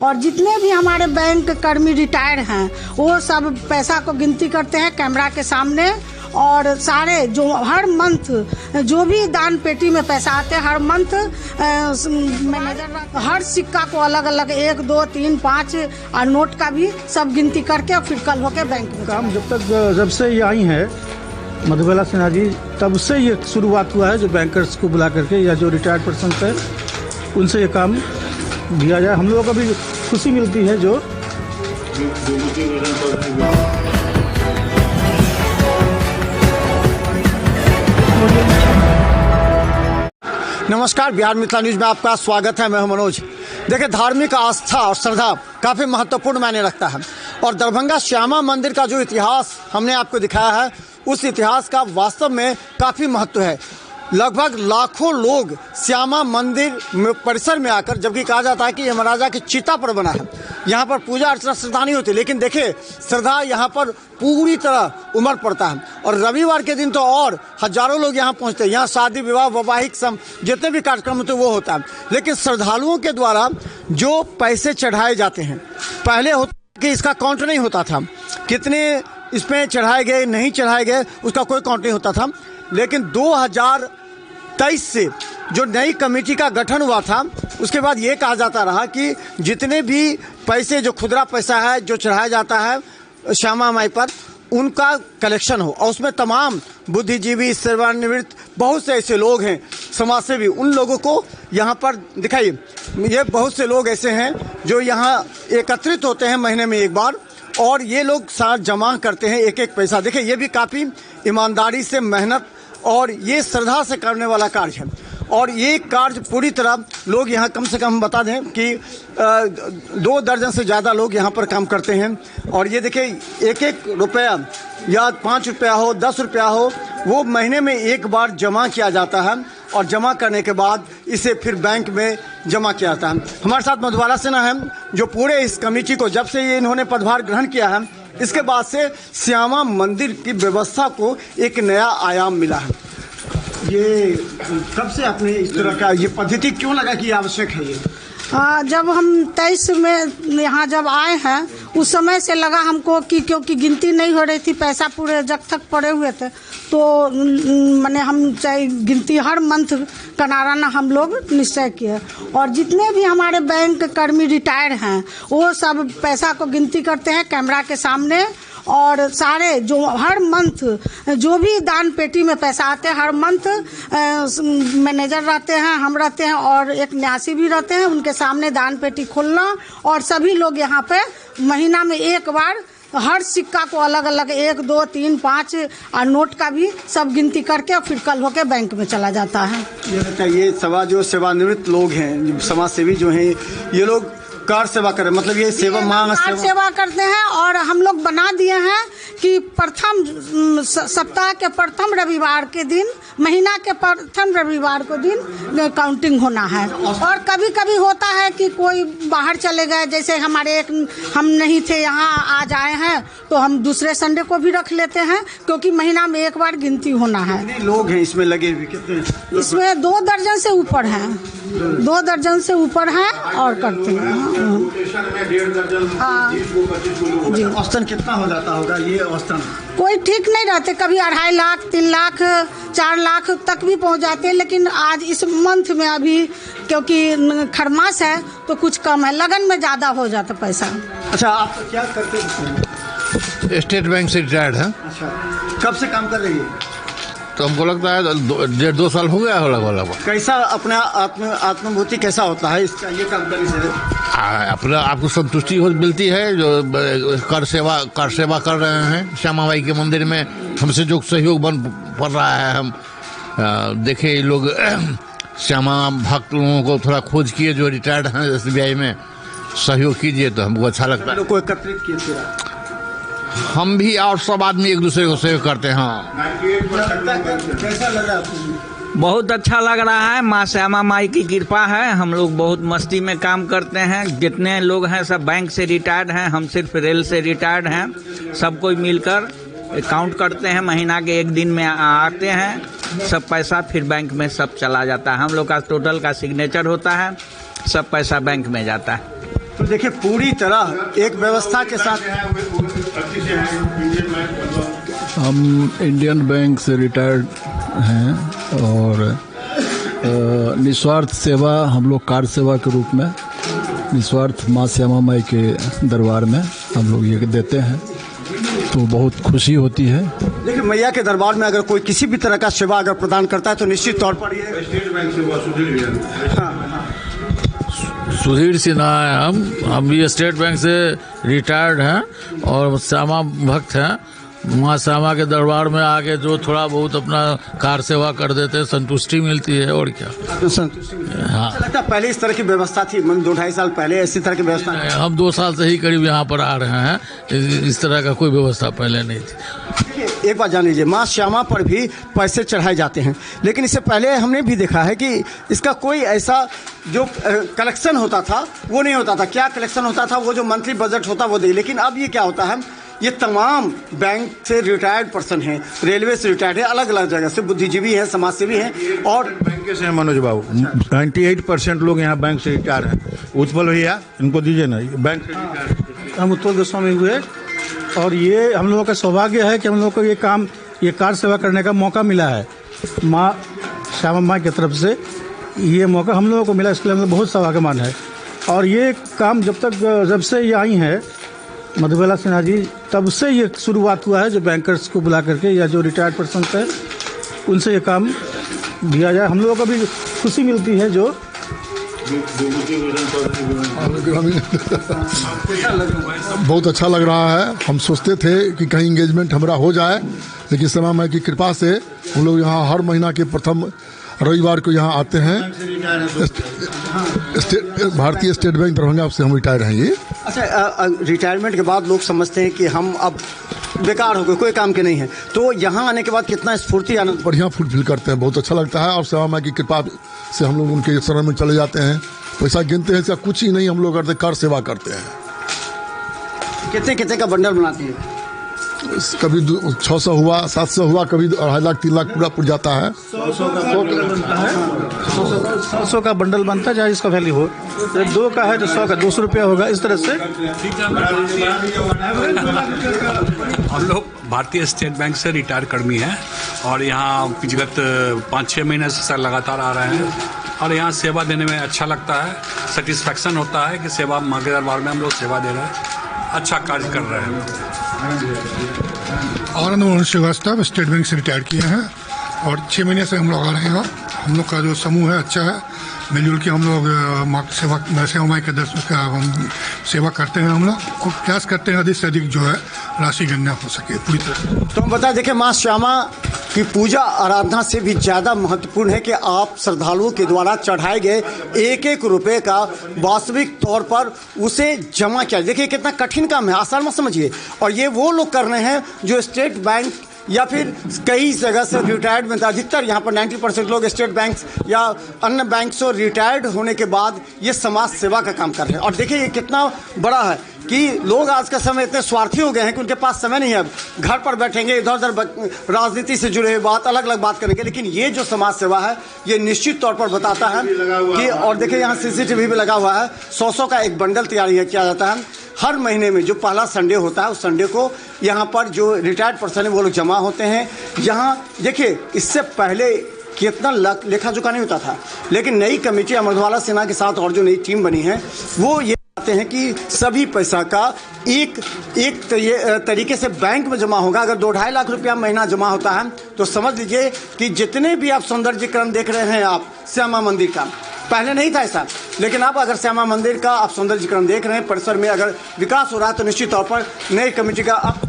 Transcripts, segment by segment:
और जितने भी हमारे बैंक कर्मी रिटायर्ड हैं वो सब पैसा को गिनती करते हैं कैमरा के सामने। और सारे जो हर मंथ जो भी दान पेटी में पैसा आते हैं हर मंथ मैनेजर हर सिक्का को अलग अलग 1, 2, 3, 5 और नोट का भी सब गिनती करके और फिर कल होके बैंक में काम जब से ये आई हैं मधुबाला सिन्हा जी तब से ये शुरुआत हुआ है। जो बैंकर्स को बुला करके या जो रिटायर्ड पर्सन है उनसे ये काम दिया जाए। हम लोगों को भी खुशी मिलती है। जो नमस्कार, बिहार मिथिला न्यूज में आपका स्वागत है। मैं हूं मनोज। देखिए, धार्मिक आस्था और श्रद्धा काफ़ी महत्वपूर्ण मायने रखता है और दरभंगा श्यामा मंदिर का जो इतिहास हमने आपको दिखाया है उस इतिहास का वास्तव में काफ़ी महत्व है। लगभग लाखों लोग श्यामा मंदिर परिसर में आकर, जबकि कहा जाता है कि ये महाराजा की चिता पर बना है, यहाँ पर पूजा अर्चना श्रद्धा नहीं होती, लेकिन देखिए श्रद्धा यहाँ पर पूरी तरह उमड़ पड़ता है। और रविवार के दिन तो और हजारों लोग यहाँ पहुँचते हैं। यहाँ शादी विवाह वैवाहिक जितने भी कार्यक्रम होते हैं वो होता है। लेकिन श्रद्धालुओं के द्वारा जो पैसे चढ़ाए जाते हैं, पहले होता कि इसका काउंट नहीं होता था, कितने इसमें चढ़ाए गए नहीं चढ़ाए गए उसका कोई काउंट नहीं होता था। लेकिन 2023 से जो नई कमेटी का गठन हुआ था उसके बाद ये कहा जाता रहा कि जितने भी पैसे जो खुदरा पैसा है जो चढ़ाया जाता है श्यामा माई पर उनका कलेक्शन हो। और उसमें तमाम बुद्धिजीवी, सेवानिवृत्त बहुत से ऐसे लोग हैं, समाज सेवी, उन लोगों को यहाँ पर दिखाइए। ये बहुत से लोग ऐसे हैं जो यहाँ एकत्रित होते हैं महीने में एक बार और ये लोग साथ जमा करते हैं एक एक पैसा। देखिए, ये भी काफ़ी ईमानदारी से, मेहनत और ये श्रद्धा से करने वाला कार्य है। और ये कार्य पूरी तरह लोग यहाँ कम से कम बता दें कि 2 दर्जन से ज़्यादा लोग यहाँ पर काम करते हैं। और ये देखिए, एक एक रुपया या 5 रुपया हो, 10 रुपया हो, वो महीने में एक बार जमा किया जाता है और जमा करने के बाद इसे फिर बैंक में जमा किया जाता है। हमारे साथ मधुबाला सिन्हा है जो पूरे इस कमेटी को, जब से ये इन्होंने पदभार ग्रहण किया है इसके बाद से श्यामा मंदिर की व्यवस्था को एक नया आयाम मिला है। ये कब से आपने इस तरह का ये पद्धति क्यों लगा कि आवश्यक है? ये जब हम 23 में यहाँ जब आए हैं उस समय से लगा हमको कि क्योंकि गिनती नहीं हो रही थी, पैसा पूरे जग तक पड़े हुए थे, तो मैंने हम चाहे गिनती हर मंथ कराना हम लोग निश्चय किए। और जितने भी हमारे बैंक कर्मी रिटायर्ड हैं वो सब पैसा को गिनती करते हैं कैमरा के सामने। और सारे जो हर मंथ जो भी दान पेटी में पैसा आते हैं हर मंथ मैनेजर रहते हैं, हम रहते हैं और एक न्यासी भी रहते हैं, उनके सामने दान पेटी खोलना और सभी लोग यहाँ पे महीना में एक बार हर सिक्का को अलग अलग 1, 2, 3, 5 और नोट का भी सब गिनती करके और फिर कल होके बैंक में चला जाता है। ये जो सेवानिवृत्त लोग हैं, समाज सेवी जो हैं, ये लोग कार सेवा करें, मतलब ये सेवा मांग सेवा करते हैं। और हम लोग बना दिए हैं कि प्रथम सप्ताह के प्रथम रविवार के दिन, महीना के प्रथम रविवार को दिन काउंटिंग होना है। और कभी कभी होता है कि कोई बाहर चले गए, जैसे हमारे हम नहीं थे यहाँ, आज आए हैं तो हम दूसरे संडे को भी रख लेते हैं क्योंकि महीना में एक बार गिनती होना है। कितने लोग हैं इसमें लगे हुए? कितने? इसमें 2 दर्जन से ऊपर हैं, 2 दर्जन से ऊपर हैं और करते हैं। जी, औसतन कितना हो जाता होगा ये औसतन? कोई ठीक नहीं रहते, कभी 2.5 लाख, 3 लाख, 4 लाख तक भी पहुंच जाते हैं। लेकिन आज इस मंथ में अभी क्योंकि खरमास है तो कुछ कम है, लगन में ज़्यादा हो जाता पैसा। अच्छा, आप क्या करते हैं? स्टेट बैंक से रिटायर्ड है। अच्छा, कब से काम कर रही है? तो हमको लगता है 1.5-2 साल हो गया है लगभग। कैसा अपना आत्मानुभूति कैसा होता है इसका, ये काम करने से? अपना आपको संतुष्टि मिलती है जो कर सेवा कर रहे हैं श्यामा माई के मंदिर में। हमसे जो सहयोग बन पड़ रहा है, हम देखे लोग श्यामा भक्त लोगों को थोड़ा खोज किए जो रिटायर्ड हैं SBI में, सहयोग कीजिए तो हमको अच्छा लगता है। को एकत्रित किए हम भी और सब आदमी एक दूसरे को सहयोग करते हैं। कैसा लगा आपको? बहुत अच्छा लग रहा है। माँ श्यामा माई की कृपा है। हम लोग बहुत मस्ती में काम करते हैं। जितने लोग हैं सब बैंक से रिटायर्ड हैं, हम सिर्फ रेल से रिटायर्ड हैं। सब कोई मिलकर काउंट करते हैं, महीना के एक दिन में आते हैं, सब पैसा फिर बैंक में सब चला जाता है। हम लोग का टोटल का सिग्नेचर होता है, सब पैसा बैंक में जाता है। तो देखिए पूरी तरह एक व्यवस्था के साथ। हम इंडियन बैंक से रिटायर्ड हैं और निस्वार्थ सेवा हम लोग कार सेवा के रूप में निस्वार्थ माँ श्यामा माई के दरबार में हम लोग ये देते हैं, तो बहुत खुशी होती है। देखिए मैया के दरबार में अगर कोई किसी भी तरह का सेवा अगर प्रदान करता है तो निश्चित तौर पर ये स्टेट बैंक से सुधीर सिन्हा है। हम भी स्टेट बैंक से रिटायर्ड हैं और श्यामा भक्त हैं। माँ श्यामा के दरबार में आके जो थोड़ा बहुत अपना कार सेवा कर देते हैं, संतुष्टि मिलती है और क्या। हाँ, लगता है पहले इस तरह की व्यवस्था थी, 2-2.5 साल पहले ऐसी तरह की व्यवस्था? हम 2 साल से ही करीब यहाँ पर आ रहे हैं, इस तरह का कोई व्यवस्था पहले नहीं थी। एक बात जान लीजिए, माँ श्यामा पर भी पैसे चढ़ाए जाते हैं, लेकिन इससे पहले हमने भी देखा है कि इसका कोई ऐसा जो कलेक्शन होता था वो नहीं होता था। क्या कलेक्शन होता था? वो जो मंथली बजट होता वो दे। लेकिन अब ये क्या होता है, ये तमाम बैंक से रिटायर्ड पर्सन हैं, रेलवे से रिटायर्ड है, अलग अलग जगह से बुद्धिजीवी हैं, समाजसेवी हैं और बैंक से हैं। मनोज बाबू 98% लोग यहाँ बैंक से रिटायर हैं। उत्पल भैया इनको दीजिए ना, बैंक से रिटायर। हम उत्पल गोस्वामी हुए और ये हम लोगों का सौभाग्य है कि हम लोग को ये कार सेवा करने का मौका मिला है। माँ श्यामा माँ की तरफ से ये मौका हम लोगों को मिला, इसके लिए हम लोग बहुत सौभाग्यवान है। और ये काम जब से ये आई हैं मधुबाला सिन्हा जी, तब से ये शुरुआत हुआ है, जो बैंकर्स को बुला करके या जो रिटायर्ड पर्सन है उनसे ये काम दिया जाए। हम लोगों को भी खुशी मिलती है। जो बहुत अच्छा लग रहा है। हम सोचते थे कि कहीं इंगेजमेंट हमारा हो जाए, लेकिन श्यामा माई की कृपा से हम लोग यहाँ हर महीना के प्रथम रविवार को यहाँ आते हैं। भारतीय स्टेट बैंक दरभंगा से हम रिटायर हैं। ये अच्छा, रिटायरमेंट के बाद लोग समझते हैं कि हम अब बेकार हो गए, कोई काम के नहीं है, तो यहाँ आने के बाद कितना स्फूर्ति आनंद बढ़िया फुलफिल करते हैं, बहुत अच्छा लगता है। और श्यामा माई की कृपा से हम लोग उनके शरण में चले जाते हैं। पैसा गिनते हैं, इसका कुछ ही नहीं हम लोग करते, कर सेवा करते हैं। कितने का बंडल बनाते हैं? कभी 600 हुआ, 700 हुआ, कभी 2.5 लाख 3 लाख पूरा पुर जाता है। 100 का बंडल बनता है, चाहे इसका वैल्यू हो। 2 का है तो 100 का 200 रुपया होगा, इस तरह से। हम लोग भारतीय स्टेट बैंक से रिटायर कर्मी हैं और यहाँ विगत 5-6 महीने से लगातार आ रहे हैं और यहाँ सेवा देने में अच्छा लगता है। सेटिस्फैक्शन होता है कि सेवा माँ के दरबार में हम लोग सेवा दे रहे हैं, अच्छा कार्य कर रहे हैं। आनंद मोहन श्रीवास्तव स्टेट बैंक से रिटायर किए हैं और 6 महीने से हम लोग आ रहे हैं। हम लोग का जो समूह है अच्छा है, मिलजुल के हम लोग माँ श्यामा माई के दर्शन का हम सेवा करते हैं। हम लोग को प्रयास करते हैं अधिक से अधिक जो है राशि गणना हो सके पूरी तरह। तो हम बता दें कि माँ श्यामा की पूजा आराधना से भी ज़्यादा महत्वपूर्ण है कि आप श्रद्धालुओं के द्वारा चढ़ाए गए 1-1 रुपये का वास्तविक तौर पर उसे जमा किया। देखिए कितना कठिन काम है, आसान मत समझिए। और ये वो लोग कर रहे हैं जो स्टेट बैंक या फिर कई जगह से रिटायर्ड में, अधिकतर यहाँ पर 90% लोग स्टेट बैंक या अन्य बैंक से रिटायर्ड होने के बाद ये समाज सेवा का काम कर रहे हैं। और देखिए ये कितना बड़ा है कि लोग आज का समय इतने स्वार्थी हो गए हैं कि उनके पास समय नहीं है। घर पर बैठेंगे, इधर उधर राजनीति से जुड़े हुए अलग अलग बात करेंगे, लेकिन ये जो समाज सेवा है ये निश्चित तौर पर बताता है कि। और देखिए यहाँ CCTV भी लगा हुआ है। 100 का एक बंडल तैयार किया जाता है हर महीने में। जो पहला संडे होता है उस संडे को यहाँ पर जो रिटायर्ड पर्सन है वो लोग जमा होते हैं। यहाँ देखिए इससे पहले कितना लेखा जोखा नहीं होता था, लेकिन नई कमेटी मधुबाला सिन्हा के साथ और जो नई टीम बनी है वो ये कहते हैं कि सभी पैसा का एक तरीके से बैंक में जमा होगा। अगर 2-2.5 लाख रुपया महीना जमा होता है तो समझ लीजिए कि जितने भी आप सौंदर्यीकरण देख रहे हैं आप श्यामा मंदिर का, पहले नहीं था ऐसा, लेकिन अब अगर श्यामा मंदिर का आप सौंदर्यीकरण देख रहे हैं, परिसर में अगर विकास हो रहा है तो निश्चित तौर पर नई कमेटी का। अब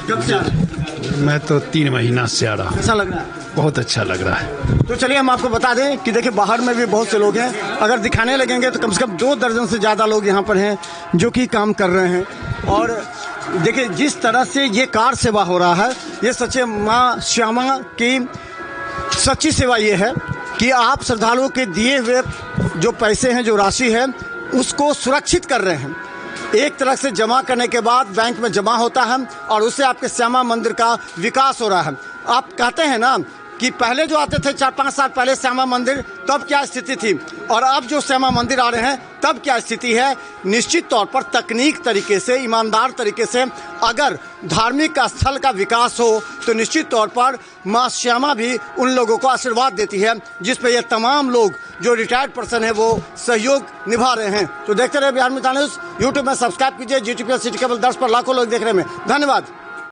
कब से आ रहे हैं? मैं तो 3 महीना से आ रहा हूँ। कैसा लग रहा है? बहुत अच्छा लग रहा है। तो चलिए हम आपको बता दें कि देखिए बाहर में भी बहुत से लोग हैं, अगर दिखाने लगेंगे तो कम से कम 2 दर्जन से ज़्यादा लोग यहाँ पर हैं जो कि काम कर रहे हैं। और देखिए जिस तरह से ये कार सेवा हो रहा है, ये सच्चे माँ श्यामा की सच्ची सेवा ये है कि आप श्रद्धालुओं के दिए हुए जो पैसे हैं, जो राशि है, उसको सुरक्षित कर रहे हैं। एक तरह से जमा करने के बाद बैंक में जमा होता है और उससे आपके श्यामा मंदिर का विकास हो रहा है। आप कहते हैं ना कि पहले जो आते थे 4-5 साल पहले श्यामा मंदिर, तब क्या स्थिति थी और अब जो श्यामा मंदिर आ रहे हैं तब क्या स्थिति है। निश्चित तौर पर तकनीक तरीके से, ईमानदार तरीके से अगर धार्मिक स्थल का विकास हो तो निश्चित तौर पर माँ श्यामा भी उन लोगों को आशीर्वाद देती है, जिस पे ये तमाम लोग जो रिटायर्ड पर्सन है वो सहयोग निभा रहे हैं। तो देखते रहे बिहार मित्र न्यूज़, यूट्यूब में सब्सक्राइब कीजिए, GTPL सिटी केबल 10 पर लाखों लोग देख रहे हैं। धन्यवाद।